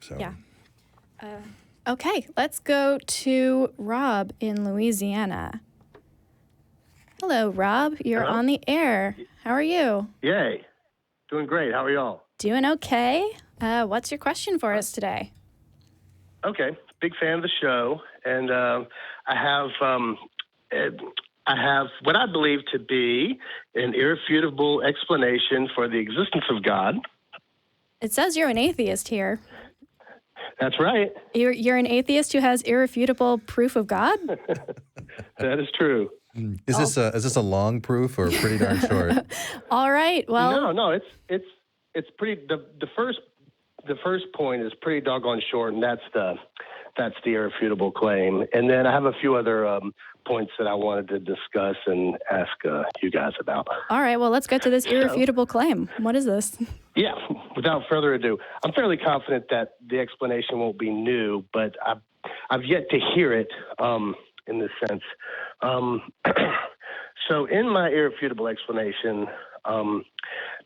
So Yeah. Okay, let's go to Rob in Louisiana. Hello, Rob. You're Hello? on the air. How are you? Yay. Doing great. How are y'all? Doing okay. What's your question for us today? Okay. Big fan of the show. And I have what I believe to be an irrefutable explanation for the existence of God. It says you're an atheist here. That's right. You're an atheist who has irrefutable proof of God? That is true. is this a long proof or pretty darn short? All right. Well, No, it's pretty. The first point is pretty doggone short, and that's the irrefutable claim. And then I have a few other points that I wanted to discuss and ask you guys about. all right. Well, let's get to this irrefutable claim. What is this? Yeah, without further ado, I'm fairly confident that the explanation won't be new, but I've yet to hear it in this sense. So in my irrefutable explanation,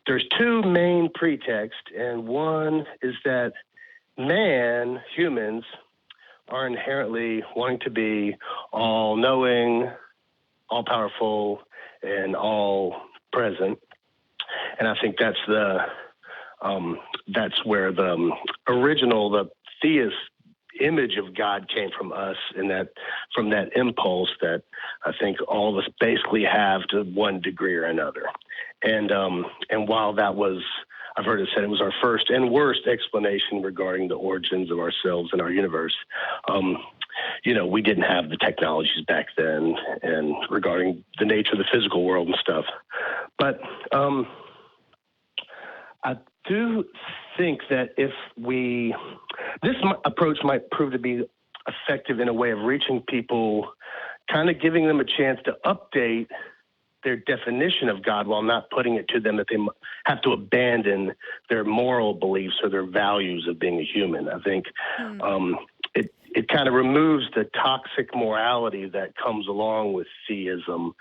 there's two main pretexts, and one is that humans, are inherently wanting to be all-knowing, all-powerful, and all-present. And I think that's where the theist image of God came from us, and from that impulse that I think all of us basically have to one degree or another. And while that was, I've heard it said it was our first and worst explanation regarding the origins of ourselves and our universe. We didn't have the technologies back then, and regarding the nature of the physical world and stuff. But I do think that this approach might prove to be effective in a way of reaching people, kind of giving them a chance to update their definition of God while not putting it to them that they have to abandon their moral beliefs or their values of being a human. I think it kind of removes the toxic morality that comes along with theism.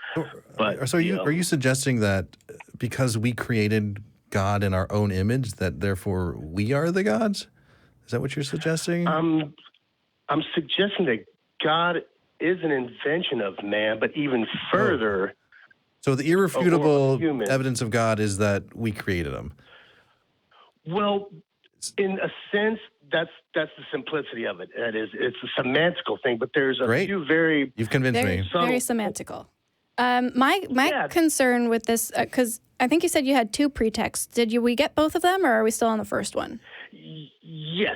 But So are you suggesting that because we created God in our own image, that therefore we are the gods? Is that what you're suggesting? I'm suggesting that God is an invention of man, but even further. So the irrefutable evidence of God is that we created him. Well, in a sense, that's the simplicity of it. That is, it's a semantical thing, but there's a few You've convinced me. Very semantical. My concern with this, because I think you said you had two pretexts. Did we get both of them, or are we still on the first one? Yes,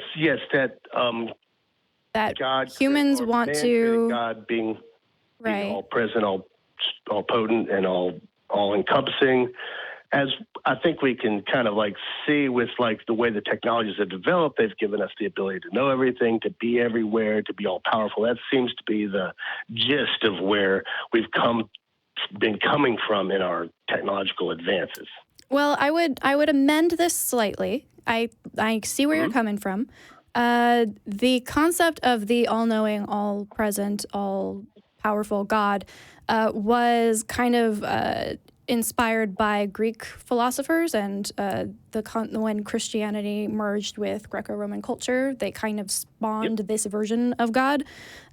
that God, humans want to God being all present, all potent, and all encompassing. As I think we can kind of see with the way the technologies have developed, they've given us the ability to know everything, to be everywhere, to be all powerful. That seems to be the gist of where we've been coming from in our technological advances. Well, I would amend this slightly. I see where you're coming from. The concept of the all-knowing, all-present, all-powerful God was kind of inspired by Greek philosophers, and when Christianity merged with Greco-Roman culture, they kind of spawned this version of God.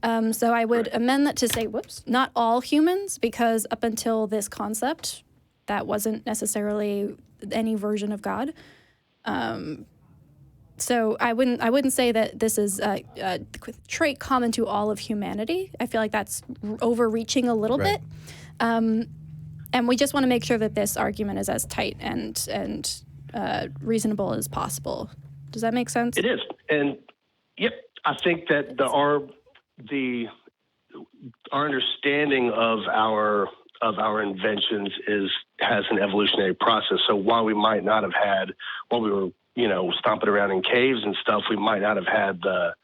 So I would amend that to say, not all humans, because up until this concept, that wasn't necessarily any version of God. So I wouldn't say that this is a trait common to all of humanity. I feel like that's overreaching a little bit. And we just want to make sure that this argument is as tight and reasonable as possible. Does that make sense? It is. And I think that our understanding of our inventions has an evolutionary process. So while we might not have had, while we were stomping around in caves and stuff, we might not have had the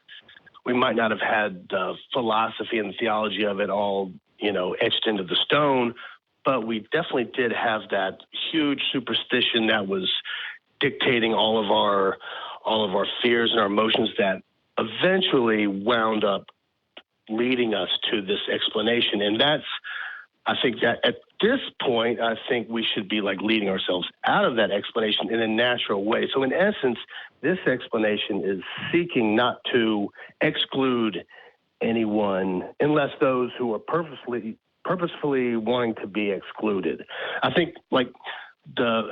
philosophy and theology of it all etched into the stone. But we definitely did have that huge superstition that was dictating all of our fears and our emotions that eventually wound up leading us to this explanation. And I think that this point, I think we should be like leading ourselves out of that explanation in a natural way. So in essence, this explanation is seeking not to exclude anyone unless those who are purposefully wanting to be excluded. I think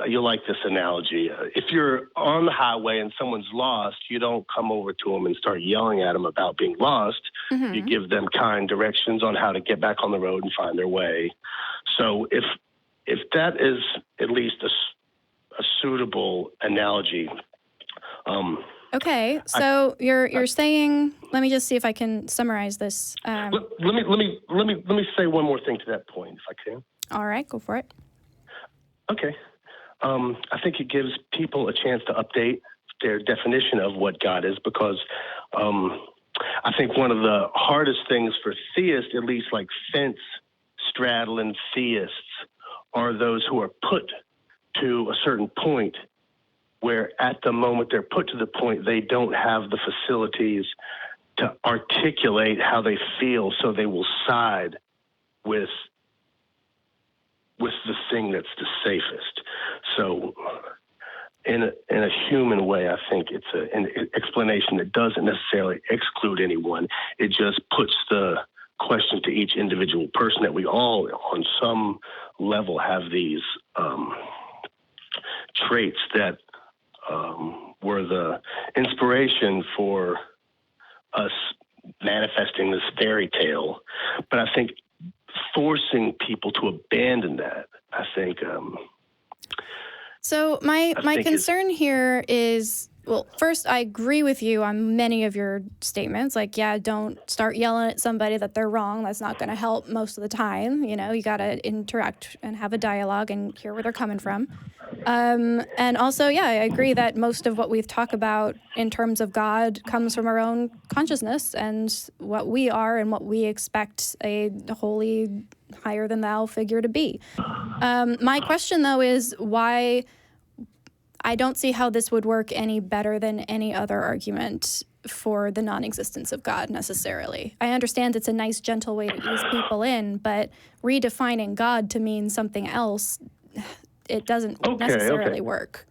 you'll like this analogy. If you're on the highway and someone's lost, you don't come over to them and start yelling at them about being lost. Mm-hmm. You give them kind directions on how to get back on the road and find their way. So if that is at least a suitable analogy. Okay, so you're saying. Let me just see if I can summarize this. Let me say one more thing to that point, if I can. All right, go for it. Okay. I think it gives people a chance to update their definition of what God is, because I think one of the hardest things for theists, at least like fence-straddling theists, are those who are put to a certain point where at the moment they're put to the point they don't have the facilities to articulate how they feel, so they will side with the thing that's the safest. So in a human way, I think it's an explanation that doesn't necessarily exclude anyone. It just puts the question to each individual person that we all, on some level, have these traits that were the inspiration for us manifesting this fairy tale. But I think forcing people to abandon that, I think. So my concern here is, well, first, I agree with you on many of your statements. Like, yeah, don't start yelling at somebody that they're wrong. That's not going to help most of the time. You know, you got to interact and have a dialogue and hear where they're coming from. And also, yeah, I agree that most of what we've talked about in terms of God comes from our own consciousness and what we are and what we expect a holy, higher than thou figure to be. My question, though, is why I don't see how this would work any better than any other argument for the non-existence of God necessarily. I understand it's a nice, gentle way to ease people in, but redefining God to mean something else, it doesn't necessarily work.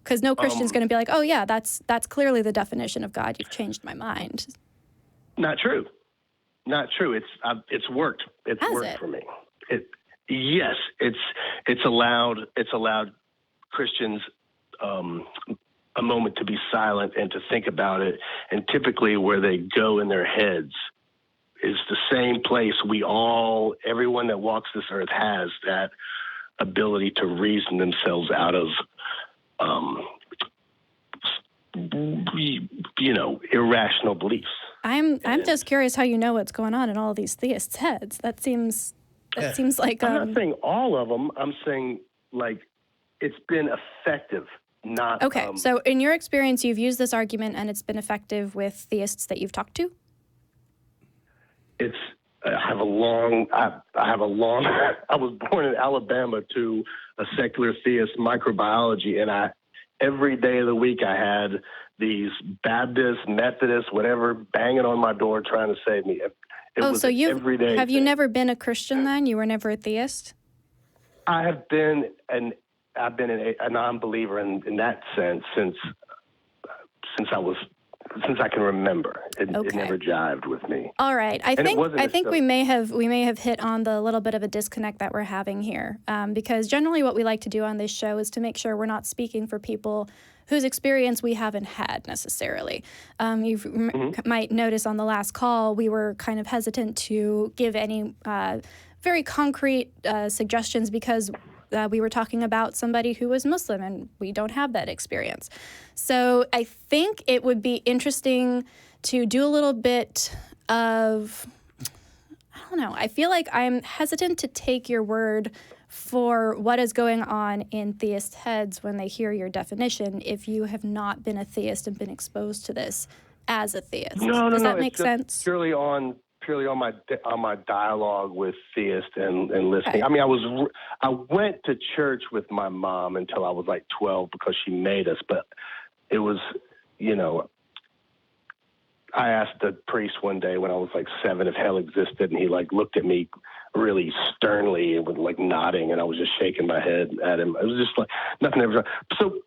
Because no Christian's going to be like, oh yeah, that's clearly the definition of God. You've changed my mind. Not true. Not true. It's worked. It's worked for me. Yes, it's allowed Christians a moment to be silent and to think about it. And typically where they go in their heads is the same place everyone that walks this earth has that ability to reason themselves out of, irrational beliefs. I'm just curious how you know what's going on in all these theists' heads. That seems like I'm not saying all of them. I'm saying it's been effective. Not okay. So in your experience, you've used this argument and it's been effective with theists that you've talked to? I have a long, I was born in Alabama to a secular theist microbiology, and every day of the week I had these Baptists, Methodists, whatever, banging on my door trying to save me. So you never been a Christian then? You were never a theist? I have been I've been a non-believer in that sense since I can remember. It never jived with me. All right. I think we may have hit on the little bit of a disconnect that we're having here, because generally what we like to do on this show is to make sure we're not speaking for people whose experience we haven't had necessarily. You might notice on the last call we were kind of hesitant to give any very concrete suggestions because we were talking about somebody who was Muslim, and we don't have that experience. So I think it would be interesting to do a little bit of, I don't know, I feel like I'm hesitant to take your word for what is going on in theist heads when they hear your definition if you have not been a theist and been exposed to this as a theist. Does that make sense? Purely on my dialogue with theists and listening. Okay. I mean, I went to church with my mom until I was like 12 because she made us, but it was, I asked the priest one day when I was like 7 if hell existed, and he like looked at me really sternly and was like nodding, and I was just shaking my head at him. It was just like nothing ever. So,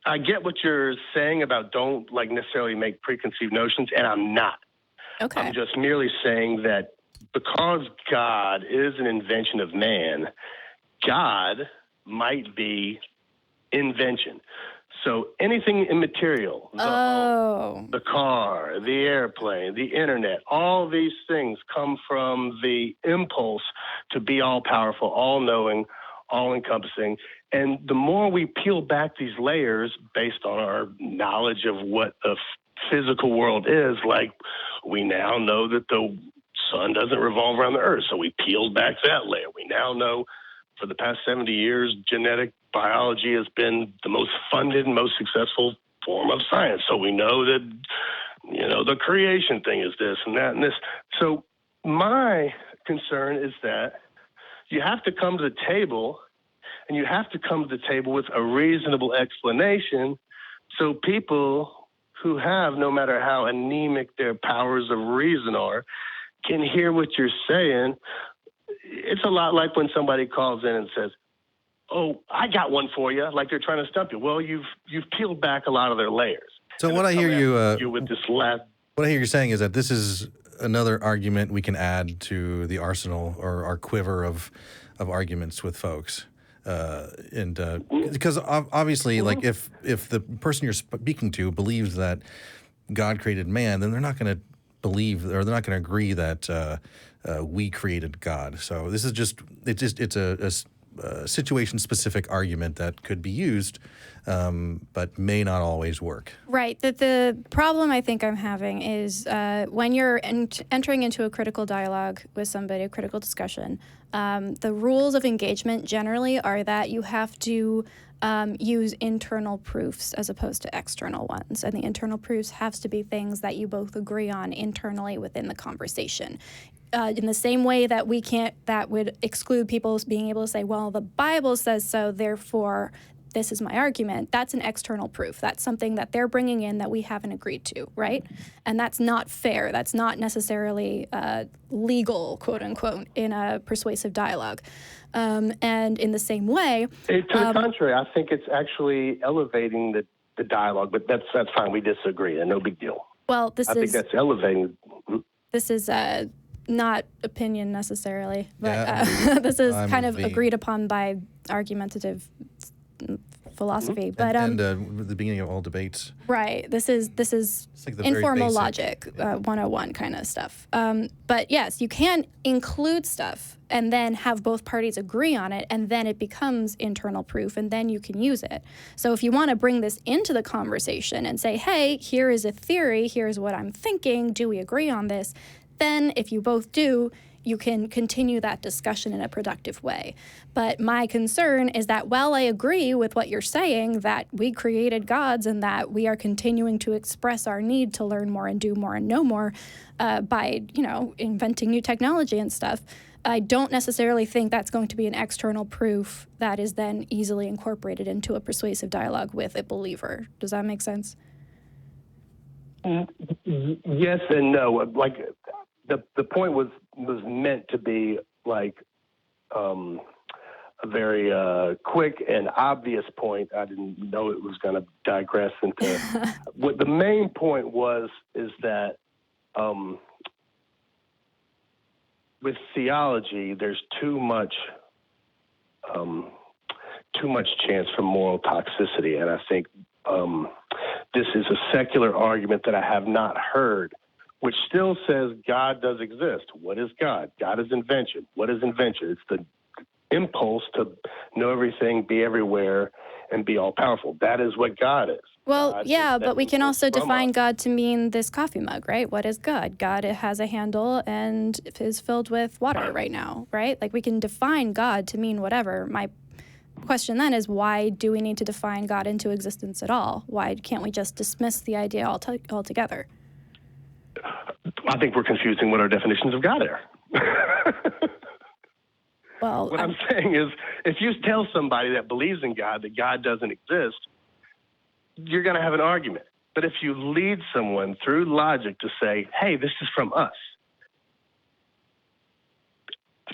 I get what you're saying about don't like necessarily make preconceived notions, and I'm not. Okay. I'm just merely saying that because God is an invention of man, God might be invention. So anything immaterial, the car, the airplane, the internet, all these things come from the impulse to be all-powerful, all-knowing, all-encompassing. And the more we peel back these layers based on our knowledge of what the physical world is, like we now know that the sun doesn't revolve around the earth, so we peeled back that layer. We now know for the past 70 years, genetic biology has been the most funded and most successful form of science. So we know that, the creation thing is this and that and this. So my concern is that you have to come to the table, and you have to come to the table with a reasonable explanation so people who have, no matter how anemic their powers of reason are, can hear what you're saying. It's a lot like when somebody calls in and says, "Oh, I got one for you," like they're trying to stump you. Well, you've peeled back a lot of their layers. So what I hear you with this last. What I hear you saying is that this is another argument we can add to the arsenal or our quiver of arguments with folks. Because obviously, like if the person you're speaking to believes that God created man, then they're not going to believe, or they're not going to agree that we created God. So this is it's a situation-specific argument that could be used, but may not always work. Right. The problem I think I'm having is when you're entering into a critical dialogue with somebody, a critical discussion, the rules of engagement generally are that you have to use internal proofs as opposed to external ones. And the internal proofs have to be things that you both agree on internally within the conversation. In the same way that that would exclude people being able to say, well, the Bible says so, therefore this is my argument. That's an external proof. That's something that they're bringing in that we haven't agreed to, right? And that's not fair. That's not necessarily legal, quote unquote, in a persuasive dialogue. And in the same way, to the contrary, I think it's actually elevating the dialogue. But that's fine. We disagree, and no big deal. Well, I think that's elevating. This is not opinion necessarily, but Yeah, this is I'm kind of the- agreed upon by argumentative philosophy. But the beginning of all debates. right, this is like the very informal basic- logic 101 kind of stuff. But yes, you can include stuff and then have both parties agree on it, and then it becomes internal proof, and then you can use it. So if you want to bring this into the conversation and say, hey, here is a theory, here's what I'm thinking, do we agree on this? Then if you both do, you can continue that discussion in a productive way. But my concern is that while I agree with what you're saying, that we created gods and that we are continuing to express our need to learn more and do more and know more by, inventing new technology and stuff, I don't necessarily think that's going to be an external proof that is then easily incorporated into a persuasive dialogue with a believer. Does that make sense? Yes and no. Like the point was meant to be like a very quick and obvious point. I didn't know it was going to digress into what the main point is that with theology, there's too much chance for moral toxicity, and I think this is a secular argument that I have not heard, which still says God does exist. What is God? God is invention. What is invention? It's the impulse to know everything, be everywhere, and be all-powerful. That is what God is. Well, God yeah, but we can also define us. God to mean this coffee mug, right? What is God? God has a handle and is filled with water right now, right? Like we can define God to mean whatever. My question then is, why do we need to define God into existence at all? Why can't we just dismiss the idea altogether? I think we're confusing what our definitions of God are. Well, what I'm saying is, if you tell somebody that believes in God that God doesn't exist, you're going to have an argument. But if you lead someone through logic to say, hey, this is from us,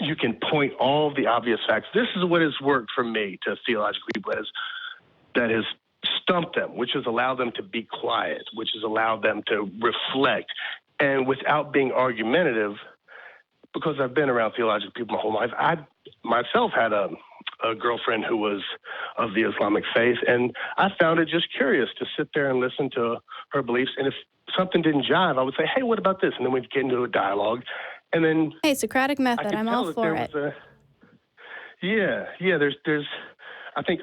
you can point all the obvious facts. This is what has worked for me to theological people that has stumped them, which has allowed them to be quiet, which has allowed them to reflect. And without being argumentative, because I've been around theological people my whole life, I myself had a girlfriend who was of the Islamic faith, and I found it just curious to sit there and listen to her beliefs. And if something didn't jive, I would say, hey, what about this? And then we'd get into a dialogue. And then Hey, Socratic method, I'm all for it. There's I think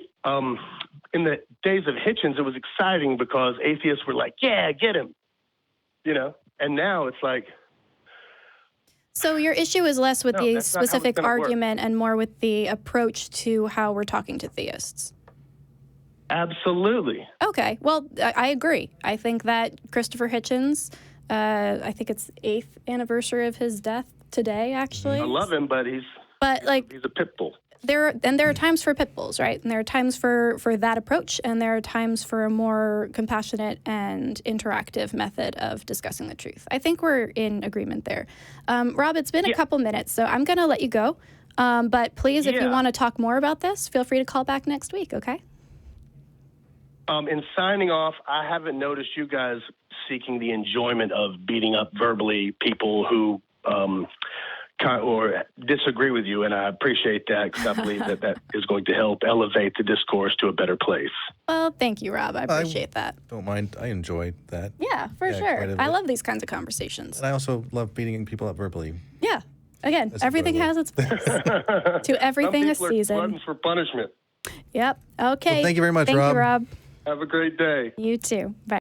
in the days of Hitchens, it was exciting because atheists were like, yeah, get him, and now it's like. So your issue is less with the that's not how it's specific gonna work. argument and more with the approach to how we're talking to theists. Absolutely. Okay, well, I agree. I think that Christopher Hitchens, I think it's 8th anniversary of his death today, actually. I love him, but he's a pit bull. There are times for pit bulls, right? And there are times for that approach, and there are times for a more compassionate and interactive method of discussing the truth. I think we're in agreement there. Rob, it's been a couple minutes, so I'm going to let you go. But please, if you want to talk more about this, feel free to call back next week, okay? In signing off, I haven't noticed you guys seeking the enjoyment of beating up verbally people who or disagree with you, and I appreciate that because I believe that is going to help elevate the discourse to a better place. Well, thank you, Rob. I appreciate that. Don't mind. I enjoy that. Yeah, for sure. I love these kinds of conversations. And I also love beating people up verbally. Yeah. Again, everything has its place. To everything a Some people season. are gluttons for punishment. Yep. Okay. Well, thank you very much, Thank Rob. you, Rob. Have a great day. You too. Bye.